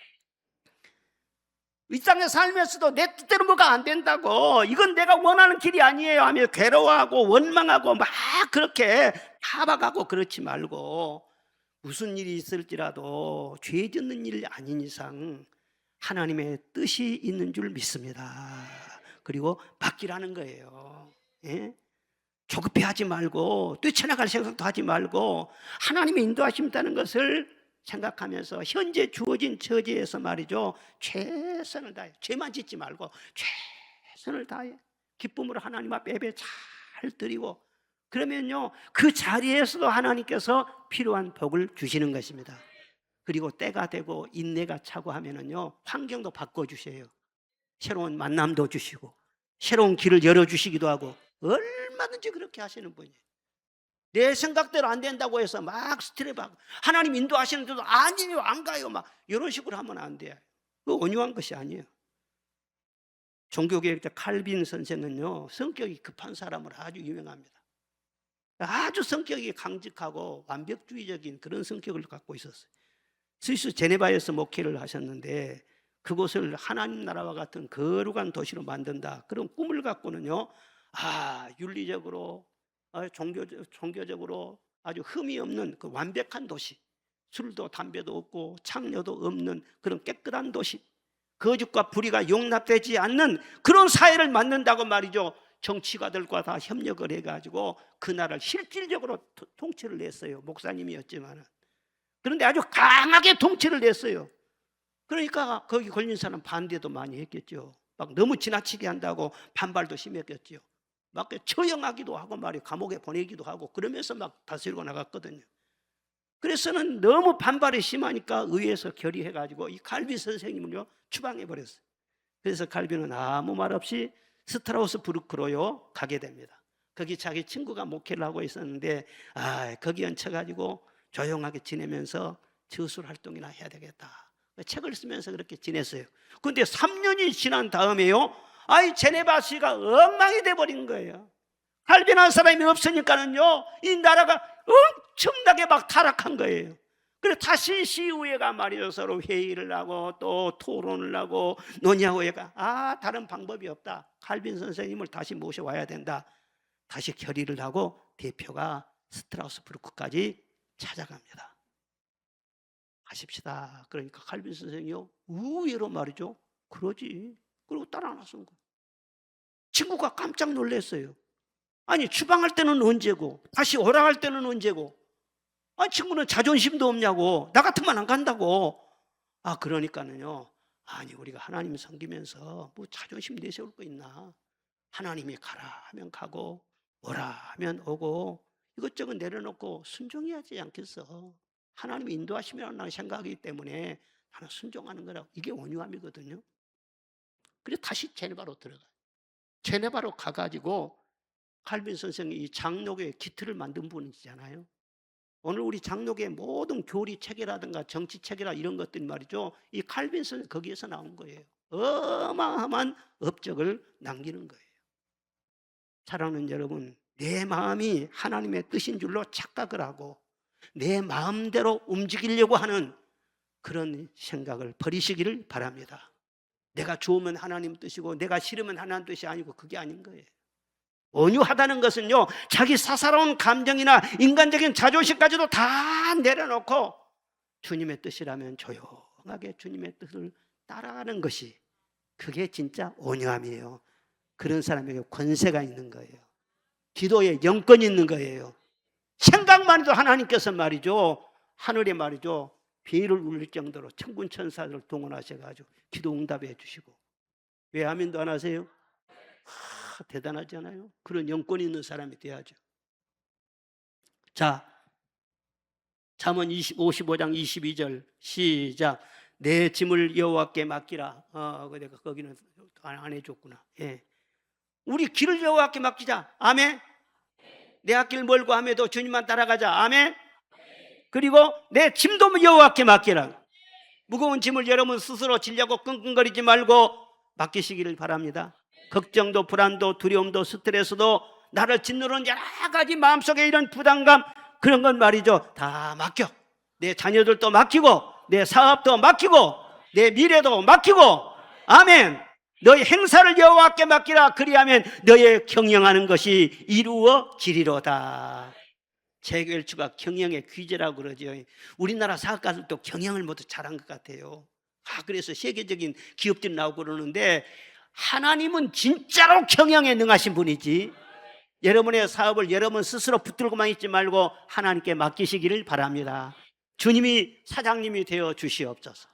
이 땅에 살면서도 내 뜻대로 뭐가 안 된다고, 이건 내가 원하는 길이 아니에요 하며 괴로워하고 원망하고 막 그렇게 타박하고 그렇지 말고, 무슨 일이 있을지라도 죄 짓는 일 아닌 이상 하나님의 뜻이 있는 줄 믿습니다. 그리고 맡기라는 거예요. 예? 조급해하지 말고 뛰쳐나갈 생각도 하지 말고 하나님의 인도하신다는 것을 생각하면서 현재 주어진 처지에서 말이죠, 최선을 다해. 죄만 짓지 말고 최선을 다해 기쁨으로 하나님 앞에 예배 잘 드리고, 그러면요 그 자리에서도 하나님께서 필요한 복을 주시는 것입니다. 그리고 때가 되고 인내가 차고 하면은요, 환경도 바꿔주세요. 새로운 만남도 주시고 새로운 길을 열어주시기도 하고, 얼마든지 그렇게 하시는 분이에요. 내 생각대로 안 된다고 해서 막 스트레스 받고 하나님 인도하시는데도 아니요, 안 가요, 막 이런 식으로 하면 안 돼요. 그거 온유한 것이 아니에요. 종교개혁자 칼빈 선생은요, 성격이 급한 사람으로 아주 유명합니다. 아주 성격이 강직하고 완벽주의적인 그런 성격을 갖고 있었어요. 스위스 제네바에서 목회를 하셨는데 그곳을 하나님 나라와 같은 거룩한 도시로 만든다, 그런 꿈을 갖고는요, 윤리적으로 종교적으로 아주 흠이 없는 그 완벽한 도시, 술도 담배도 없고 창녀도 없는 그런 깨끗한 도시, 거짓과 불의가 용납되지 않는 그런 사회를 만든다고 말이죠. 정치가들과 다 협력을 해가지고 그 나라를 실질적으로 통치를 냈어요. 목사님이었지만. 그런데 아주 강하게 통치를 냈어요. 그러니까 거기 걸린 사람 반대도 많이 했겠죠. 막 너무 지나치게 한다고 반발도 심했겠죠. 막 처형하기도 하고 말이에요. 감옥에 보내기도 하고 그러면서 막 다스리고 나갔거든요. 그래서는 너무 반발이 심하니까 의회에서 결의해가지고 이 칼빈 선생님을요 추방해버렸어요. 그래서 칼빈은 아무 말 없이 스트라우스부르크로요 가게 됩니다. 거기 자기 친구가 목회를 하고 있었는데 거기 얹혀가지고 조용하게 지내면서 저술 활동이나 해야 되겠다, 책을 쓰면서 그렇게 지냈어요. 그런데 3년이 지난 다음에요, 제네바시가 엉망이 돼버린 거예요. 칼빈한 사람이 없으니까는요, 이 나라가 엄청나게 막 타락한 거예요. 그래서 다시 시의회가 말이죠, 서로 회의를 하고 또 토론을 하고 논의하고 해가 다른 방법이 없다, 칼빈 선생님을 다시 모셔와야 된다. 다시 결의를 하고 대표가 스트라우스부르크까지 찾아갑니다. 가십시다. 그러니까 칼빈 선생이요 의외로 말이죠, 그러지. 그리고 따라 나선 거예요. 친구가 깜짝 놀랐어요. 아니 추방할 때는 언제고 다시 오라 할 때는 언제고, 친구는 자존심도 없냐고, 나 같으면 안 간다고. 그러니까는요, 아니 우리가 하나님 섬기면서 뭐 자존심 내세울 거 있나, 하나님이 가라 하면 가고 오라 하면 오고 이것저것 내려놓고 순종해야지 않겠어. 하나님이 인도하시면 나는 생각하기 때문에 나는 순종하는 거라고. 이게 온유함이거든요. 그래서 다시 제네바로 들어가요. 제네바로 가가지고 칼빈 선생이 이 장로교의 기틀을 만든 분이잖아요. 오늘 우리 장로교의 모든 교리 체계라든가 정치 체계라 이런 것들이 말이죠, 이 칼빈 선생 거기에서 나온 거예요. 어마어마한 업적을 남기는 거예요. 사랑하는 여러분, 내 마음이 하나님의 뜻인 줄로 착각을 하고 내 마음대로 움직이려고 하는 그런 생각을 버리시기를 바랍니다. 내가 좋으면 하나님 뜻이고 내가 싫으면 하나님 뜻이 아니고 그게 아닌 거예요. 온유하다는 것은요, 자기 사사로운 감정이나 인간적인 자존심까지도 다 내려놓고 주님의 뜻이라면 조용하게 주님의 뜻을 따라가는 것이, 그게 진짜 온유함이에요. 그런 사람에게 권세가 있는 거예요. 기도에 영권이 있는 거예요. 생각만 해도 하나님께서 말이죠, 하늘에 말이죠 비를 울릴 정도로 천군 천사들을 동원하셔가지고 기도 응답해 주시고. 왜 아멘도 안 하세요? 대단하잖아요. 그런 영권이 있는 사람이 돼야죠. 자, 잠언 55장 22절 시작. 내 짐을 여호와께 맡기라. 내가 거기는 안 해줬구나. 예. 우리 길을 여호와께 맡기자. 아멘. 내 앞길 멀고 함에도 주님만 따라가자. 아멘. 그리고 내 짐도 여호와께 맡기라. 무거운 짐을 여러분 스스로 지려고 끙끙거리지 말고 맡기시기를 바랍니다. 걱정도 불안도 두려움도 스트레스도 나를 짓누르는 여러 가지 마음속에 이런 부담감, 그런 건 말이죠, 다 맡겨. 내 자녀들도 맡기고 내 사업도 맡기고 내 미래도 맡기고. 아멘. 너의 행사를 여호와께 맡기라. 그리하면 너의 경영하는 것이 이루어지리로다. 재결주가 경영의 귀재라고 그러죠. 우리나라 사업가들도 경영을 모두 잘한 것 같아요. 그래서 세계적인 기업들이 나오고 그러는데, 하나님은 진짜로 경영에 능하신 분이지. 여러분의 사업을 여러분 스스로 붙들고만 있지 말고 하나님께 맡기시기를 바랍니다. 주님이 사장님이 되어 주시옵소서.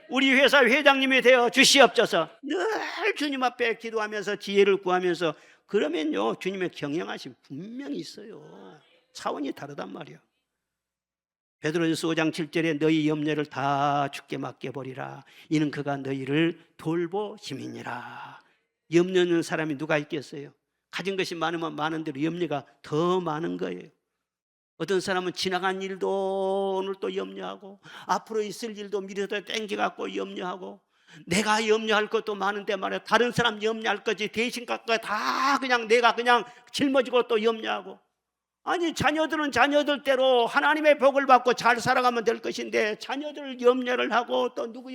우리 회사 회장님이 되어 주시옵소서. 늘 주님 앞에 기도하면서 지혜를 구하면서, 그러면요 주님의 경영하심 분명히 있어요. 차원이 다르단 말이야. 베드로전서 5장 7절에 너희 염려를 다 주께 맡겨버리라. 이는 그가 너희를 돌보심이니라. 염려 있는 사람이 누가 있겠어요? 가진 것이 많으면 많은 대로 염려가 더 많은 거예요. 어떤 사람은 지나간 일도 오늘 또 염려하고, 앞으로 있을 일도 미래도 땡겨갖고 염려하고, 내가 염려할 것도 많은데 말이야, 다른 사람 염려할 것이 대신 갖고 다 그냥 내가 그냥 짊어지고 또 염려하고. 아니, 자녀들은 자녀들대로 하나님의 복을 받고 잘 살아가면 될 것인데, 자녀들 염려를 하고 또 누구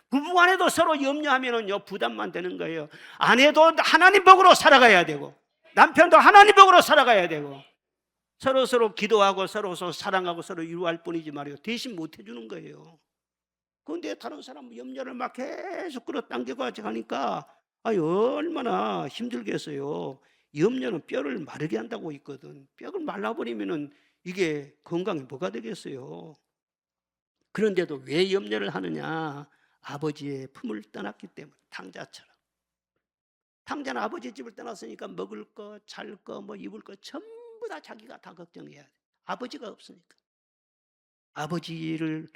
부부 간에도 서로 염려하면은요 부담만 되는 거예요. 아내도 하나님 복으로 살아가야 되고, 남편도 하나님 복으로 살아가야 되고, 서로 기도하고 서로 사랑하고 서로 이루할 뿐이지 말이에요. 대신 못 해주는 거예요. 그런데 다른 사람 염려를 막 계속 끌어당겨가니까 얼마나 힘들겠어요. 염려는 뼈를 마르게 한다고 있거든. 뼈를 말라버리면은 이게 건강에 뭐가 되겠어요. 그런데도 왜 염려를 하느냐? 아버지의 품을 떠났기 때문에. 탕자처럼. 탕자는 아버지 집을 떠났으니까 먹을 거, 잘 거, 뭐 입을 거 전부 다 자기가 다 걱정해야 돼. 아버지가 없으니까. 아버지를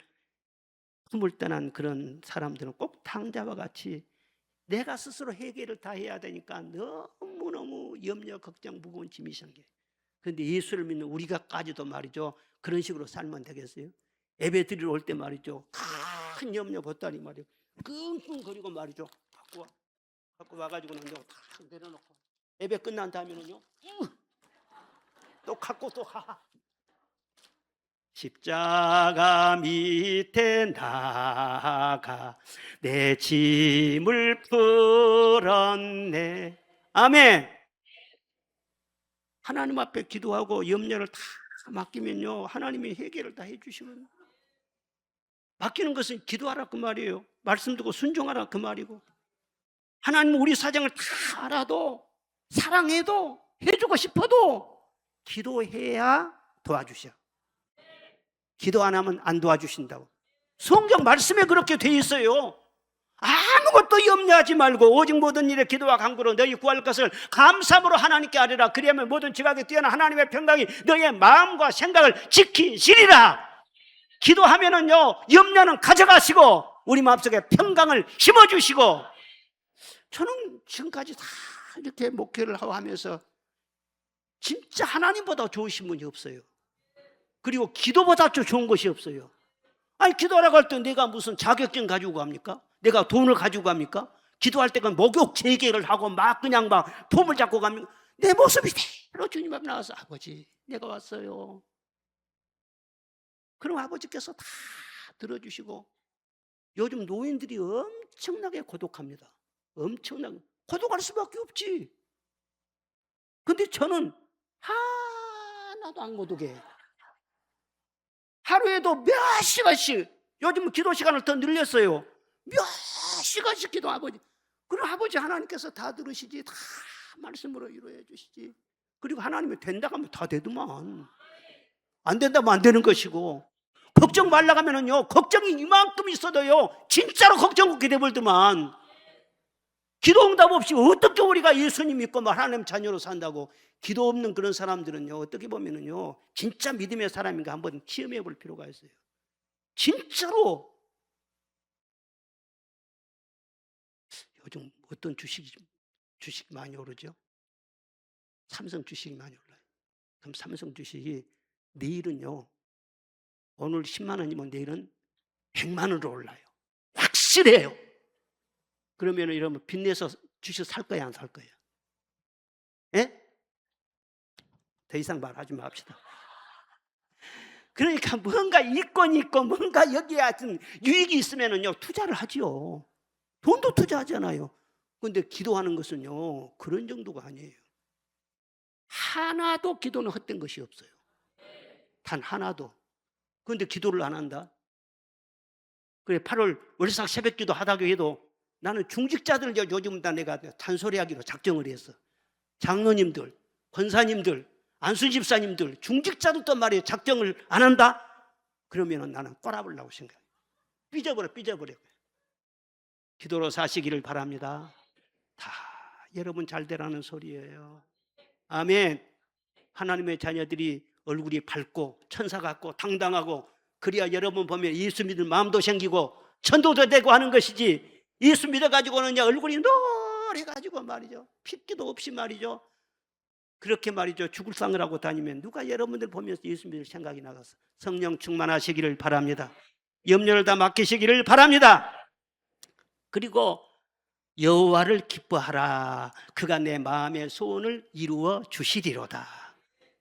품을 떠난 그런 사람들은 꼭 탕자와 같이 내가 스스로 해결을 다 해야 되니까 너무너무 염려, 걱정, 무거운 짐이 생겨요. 그런데 예수를 믿는 우리가까지도 말이죠, 그런 식으로 살면 되겠어요? 예배 드리러 올 때 말이죠, 큰 염려 보따리 말이죠, 끙끙거리고 말이죠, 갖고 와가지고는 다 내려놓고, 예배 끝난 다음에는요 또 갖고 또 십자가 밑에 나가 내 짐을 풀었네. 아멘. 하나님 앞에 기도하고 염려를 다 맡기면요 하나님이 해결을 다 해주시거든요. 맡기는 것은 기도하라 그 말이에요. 말씀 듣고 순종하라 그 말이고, 하나님은 우리 사정을 다 알아도 사랑해도 해주고 싶어도 기도해야 도와주셔. 기도 안 하면 안 도와주신다고. 성경 말씀에 그렇게 돼 있어요. 아무것도 염려하지 말고 오직 모든 일에 기도와 간구로 너희 구할 것을 감사함으로 하나님께 아뢰라. 그리하면 모든 지각에 뛰어난 하나님의 평강이 너희의 마음과 생각을 지키시리라. 기도하면은요 염려는 가져가시고 우리 마음속에 평강을 심어주시고. 저는 지금까지 다 이렇게 목회를 하고 하면서 진짜 하나님보다 좋으신 분이 없어요. 그리고 기도보다 좋은 것이 없어요. 아니, 기도하라고 할 때 내가 무슨 자격증 가지고 갑니까? 내가 돈을 가지고 갑니까? 기도할 때는 목욕 재개를 하고 막 그냥 막 폼을 잡고 갑니까? 내 모습이 대로 주님 앞에 나와서 아버지 내가 왔어요. 그럼 아버지께서 다 들어주시고. 요즘 노인들이 엄청나게 고독합니다. 엄청나게 고독할 수밖에 없지. 근데 저는 하나도 안 고독해. 하루에도 몇 시간씩, 요즘 기도 시간을 더 늘렸어요. 몇 시간씩 기도 아버지. 그럼 아버지 하나님께서 다 들으시지, 다 말씀으로 이루어 주시지. 그리고 하나님이 된다고 하면 다 되더만. 안 된다면 안 되는 것이고, 걱정 말라고 하면은요 걱정이 이만큼 있어도요 진짜로 걱정 없게 돼버리더만. 기도 응답 없이 어떻게 우리가 예수님 믿고 하나님 자녀로 산다고? 기도 없는 그런 사람들은요, 어떻게 보면은요, 진짜 믿음의 사람인가 한번 시험해 볼 필요가 있어요. 진짜로. 요즘 어떤 주식 많이 오르죠? 삼성 주식이 많이 올라요. 그럼 삼성 주식이 내일은요, 오늘 10만 원이면 내일은 100만 원으로 올라요. 확실해요. 그러면 여러분 빚내서 주식 살 거야, 안 살 거야? 예? 더 이상 말하지 맙시다. 그러니까 뭔가 이권이 있고 뭔가 여기에 하여튼 유익이 있으면은요, 투자를 하지요. 돈도 투자하잖아요. 그런데 기도하는 것은요, 그런 정도가 아니에요. 하나도 기도는 헛된 것이 없어요. 단 하나도. 그런데 기도를 안 한다? 그래, 8월 월삭 새벽기도 하다고 해도 나는 중직자들 요즘 다 내가 잔소리하기로 작정을 했어. 장로님들, 권사님들, 안수 집사님들, 중직자들도 말이에요. 작정을 안 한다? 그러면은 나는 꼬라보려고 생각해요. 삐져버려. 기도로 사시기를 바랍니다. 다 여러분 잘 되라는 소리예요. 아멘. 하나님의 자녀들이 얼굴이 밝고 천사 같고 당당하고, 그래야 여러분 보면 예수 믿을 마음도 생기고 천도도 되고 하는 것이지, 예수 믿어가지고는 얼굴이 노래가지고 말이죠, 핏기도 없이 말이죠, 그렇게 말이죠 죽을 상을 하고 다니면 누가 여러분들 보면서 예수 믿을 생각이 나가서. 성령 충만하시기를 바랍니다. 염려를 다 맡기시기를 바랍니다. 그리고 여호와를 기뻐하라. 그가 내 마음의 소원을 이루어 주시리로다.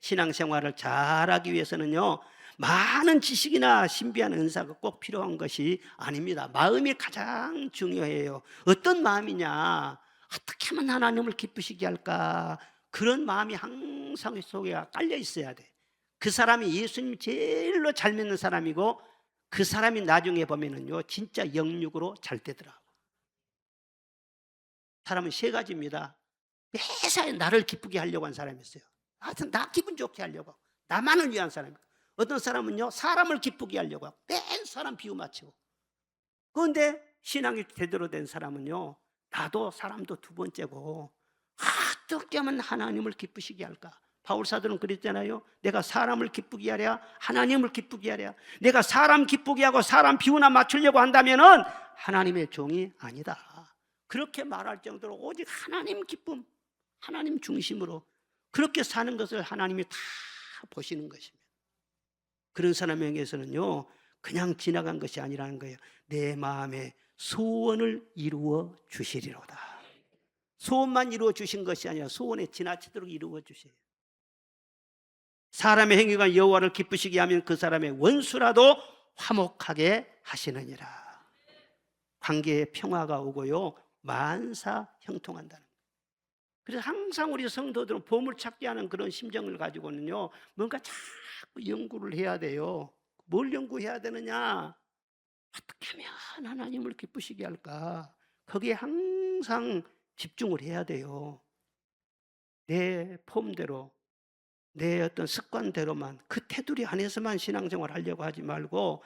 신앙생활을 잘하기 위해서는요, 많은 지식이나 신비한 은사가 꼭 필요한 것이 아닙니다. 마음이 가장 중요해요. 어떤 마음이냐, 어떻게 하면 하나님을 기쁘시게 할까, 그런 마음이 항상 속에 깔려 있어야 돼. 그 사람이 예수님 제일로 잘 믿는 사람이고, 그 사람이 나중에 보면은요, 진짜 영육으로 잘 되더라고. 사람은 세 가지입니다. 매사에 나를 기쁘게 하려고 하는 사람이 있어요. 하여튼 나 기분 좋게 하려고 하고, 나만을 위한 사람이고, 어떤 사람은요, 사람을 기쁘게 하려고 하고 맨 사람 비유 맞추고. 그런데 신앙이 제대로 된 사람은요, 나도 사람도 두 번째고 어떻게 하면 하나님을 기쁘시게 할까. 바울사도는 그랬잖아요. 내가 사람을 기쁘게 하랴 하나님을 기쁘게 하랴. 내가 사람 기쁘게 하고 사람 비유나 맞추려고 한다면은 하나님의 종이 아니다. 그렇게 말할 정도로 오직 하나님 기쁨, 하나님 중심으로 그렇게 사는 것을 하나님이 다 보시는 것입니다. 그런 사람에게서는요, 그냥 지나간 것이 아니라는 거예요. 내 마음의 소원을 이루어 주시리로다. 소원만 이루어 주신 것이 아니라 소원에 지나치도록 이루어 주세요. 사람의 행위가 여호와를 기쁘시게 하면 그 사람의 원수라도 화목하게 하시느니라. 관계에 평화가 오고요, 만사 형통한다는 거예요. 그래서 항상 우리 성도들은 보물찾기 하는 그런 심정을 가지고는요, 뭔가 자꾸 연구를 해야 돼요. 뭘 연구해야 되느냐, 어떻게 하면 하나님을 기쁘시게 할까, 거기에 항상 집중을 해야 돼요. 내 폼대로, 내 어떤 습관대로만, 그 테두리 안에서만 신앙생활 하려고 하지 말고,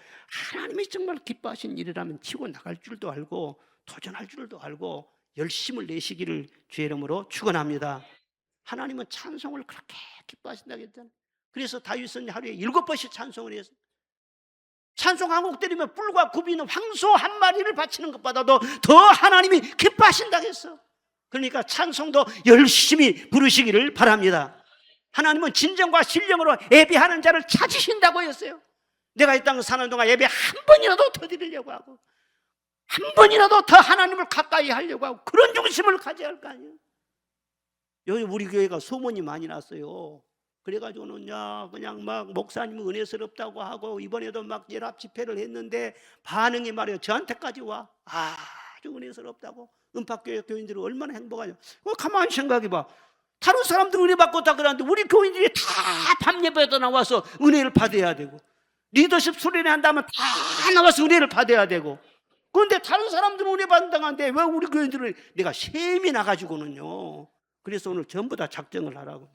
하나님이 정말 기뻐하신 일이라면 치고 나갈 줄도 알고 도전할 줄도 알고 열심을 내시기를 주의 이름으로 축원합니다. 하나님은 찬송을 그렇게 기뻐하신다고 했잖아요. 그래서 다윗은 하루에 7번씩 찬송을 했어요. 찬송 한 곡 드리면 뿔과 굽이는 황소 한 마리를 바치는 것보다도 더 하나님이 기뻐하신다고 했어. 그러니까 찬송도 열심히 부르시기를 바랍니다. 하나님은 진정과 신령으로 예배하는 자를 찾으신다고 했어요. 내가 이 땅을 사는 동안 예배 한 번이라도 더 드리려고 하고, 한 번이라도 더 하나님을 가까이 하려고 하고, 그런 중심을 가져야 할 거 아니에요. 여기 우리 교회가 소문이 많이 났어요. 그래가지고는 그냥 막 목사님은 은혜스럽다고 하고, 이번에도 막 연합 집회를 했는데 반응이 말이에요, 저한테까지 와. 아주 은혜스럽다고. 은팍교회 교인들이 얼마나 행복하냐. 가만히 생각해봐. 다른 사람들 은혜 받고 다 그러는데 우리 교인들이 다 밤 예배에도 나와서 은혜를 받아야 되고, 리더십 수련회 한다면 다 나와서 은혜를 받아야 되고. 그런데 다른 사람들은 은혜 받는다고 하는데 왜 우리 교인들은, 내가 셈이 나가지고는요, 그래서 오늘 전부 다 작정을 하라고.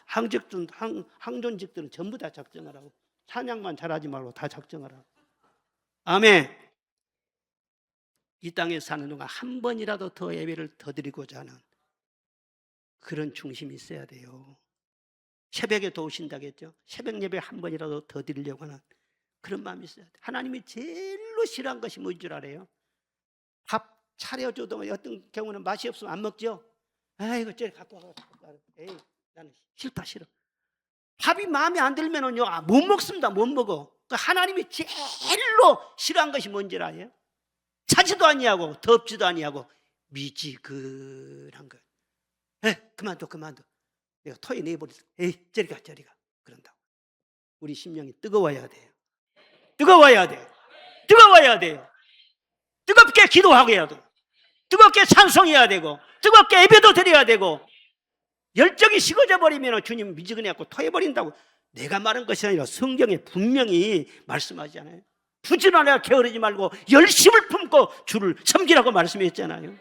항존직들은 전부 다 작정하라고. 찬양만 잘하지 말고 다 작정하라고. 아멘. 이 땅에 사는 동안 한 번이라도 더 예배를 더 드리고자 하는 그런 중심이 있어야 돼요. 새벽에 더 오신다겠죠. 새벽 예배 한 번이라도 더 드리려고 하는 그런 마음이 있어야 돼요. 하나님이 제일로 싫어한 것이 뭔 줄 알아요? 밥 차려줘도 어떤 경우는 맛이 없으면 안 먹죠. 아이고 저리 갖고 와. 에이, 나는 싫다 싫어. 밥이 마음에 안 들면은요, 못 먹습니다. 못 먹어. 하나님이 제일로 싫어한 것이 뭔지 알아요? 차지도 아니하고 덥지도 아니하고 미지근한 것. 그만둬. 내가 토해 내버렸어. 에이, 저리 가. 그런다고. 우리 심령이 뜨거워야 돼요. 뜨거워야 돼요. 뜨겁게 기도하게 해야 되고, 뜨겁게 찬송해야 되고, 뜨겁게 예배도 드려야 되고, 열정이 식어져 버리면 주님 미지근해갖고 토해버린다고. 내가 말한 것이 아니라 성경에 분명히 말씀하잖아요. 부지런하게 게으르지 말고 열심을 품고 주를 섬기라고 말씀했잖아요.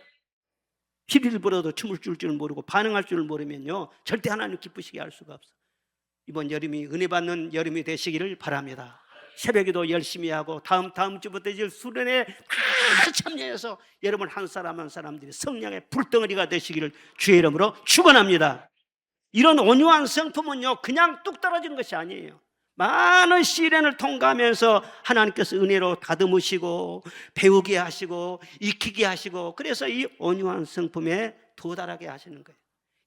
피리를 불어도 춤을 출 줄 모르고 반응할 줄 모르면요, 절대 하나님 기쁘시게 할 수가 없어. 이번 여름이 은혜 받는 여름이 되시기를 바랍니다. 새벽에도 열심히 하고 다음 주부터 이제 수련회 다 참여해서 여러분 한 사람 한 사람들이 성령의 불덩어리가 되시기를 주의 이름으로 축원합니다. 이런 온유한 성품은요, 그냥 뚝 떨어진 것이 아니에요. 많은 시련을 통과하면서 하나님께서 은혜로 다듬으시고 배우게 하시고 익히게 하시고, 그래서 이 온유한 성품에 도달하게 하시는 거예요.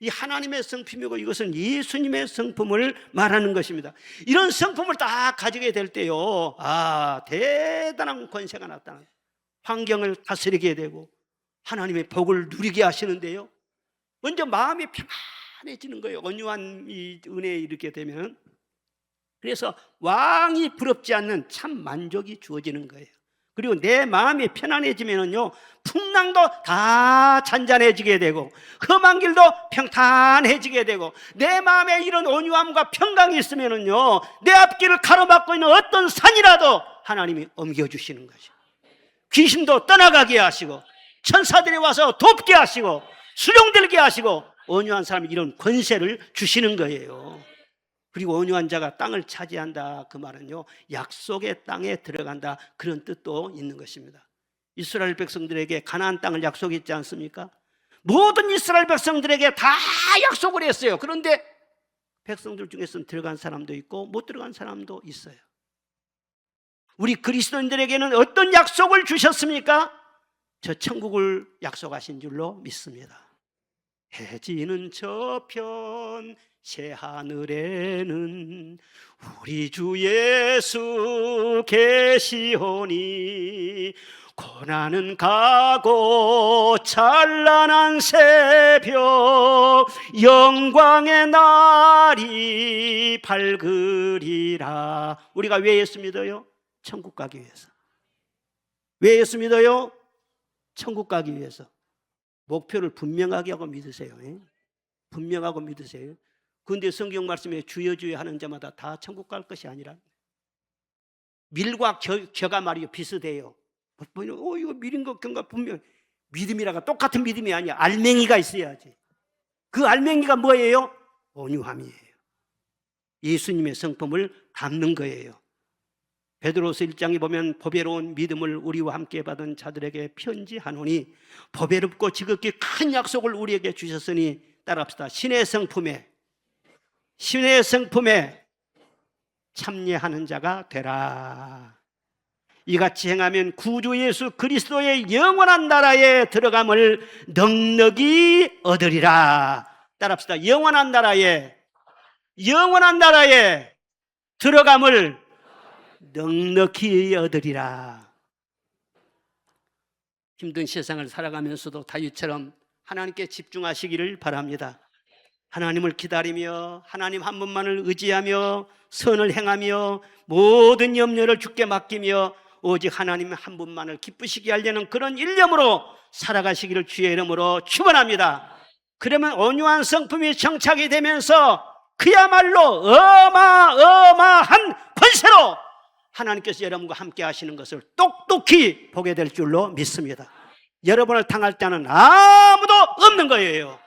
이 하나님의 성품이고 이것은 예수님의 성품을 말하는 것입니다. 이런 성품을 딱 가지게 될 때요, 대단한 권세가 나타나요. 환경을 다스리게 되고 하나님의 복을 누리게 하시는데요, 먼저 마음이 편안해지는 거예요. 온유한 이 은혜에 이르게 되면. 그래서 왕이 부럽지 않는 참 만족이 주어지는 거예요. 그리고 내 마음이 편안해지면요, 풍랑도 다 잔잔해지게 되고 험한 길도 평탄해지게 되고, 내 마음에 이런 온유함과 평강이 있으면요, 내 앞길을 가로막고 있는 어떤 산이라도 하나님이 옮겨주시는 거죠. 귀신도 떠나가게 하시고 천사들이 와서 돕게 하시고 수종들게 하시고, 온유한 사람이 이런 권세를 주시는 거예요. 그리고 온유한 자가 땅을 차지한다, 그 말은요, 약속의 땅에 들어간다, 그런 뜻도 있는 것입니다. 이스라엘 백성들에게 가나안 땅을 약속했지 않습니까? 모든 이스라엘 백성들에게 다 약속을 했어요. 그런데 백성들 중에서는 들어간 사람도 있고 못 들어간 사람도 있어요. 우리 그리스도인들에게는 어떤 약속을 주셨습니까? 저 천국을 약속하신 줄로 믿습니다. 해지는 저편 새하늘에는 우리 주 예수 계시오니, 고난은 가고 찬란한 새벽 영광의 날이 밝으리라. 우리가 왜 예수 믿어요? 천국 가기 위해서. 왜 예수 믿어요? 천국 가기 위해서. 목표를 분명하게 하고 믿으세요. 분명하고 믿으세요. 그런데 성경 말씀에 주여 주여 하는 자마다 다 천국 갈 것이 아니라, 밀과 겨가 말이요 비슷해요. 이거 밀인 것 경가 분명. 믿음이라가 똑같은 믿음이 아니야. 알맹이가 있어야지. 그 알맹이가 뭐예요? 온유함이에요. 예수님의 성품을 담는 거예요. 베드로서 1장에 보면 보배로운 믿음을 우리와 함께 받은 자들에게 편지하노니, 보배롭고 지극히 큰 약속을 우리에게 주셨으니, 따라합시다. 신의 성품에 참여하는 자가 되라. 이같이 행하면 구주 예수 그리스도의 영원한 나라에 들어감을 넉넉히 얻으리라. 따라합시다. 영원한 나라에 들어감을 넉넉히 얻으리라. 힘든 세상을 살아가면서도 다윗처럼 하나님께 집중하시기를 바랍니다. 하나님을 기다리며 하나님 한 분만을 의지하며 선을 행하며 모든 염려를 주께 맡기며 오직 하나님 한 분만을 기쁘시게 하려는 그런 일념으로 살아가시기를 주의 이름으로 축원합니다. 그러면 온유한 성품이 정착이 되면서 그야말로 어마어마한 권세로 하나님께서 여러분과 함께 하시는 것을 똑똑히 보게 될 줄로 믿습니다. 여러분을 당할 때는 아무도 없는 거예요.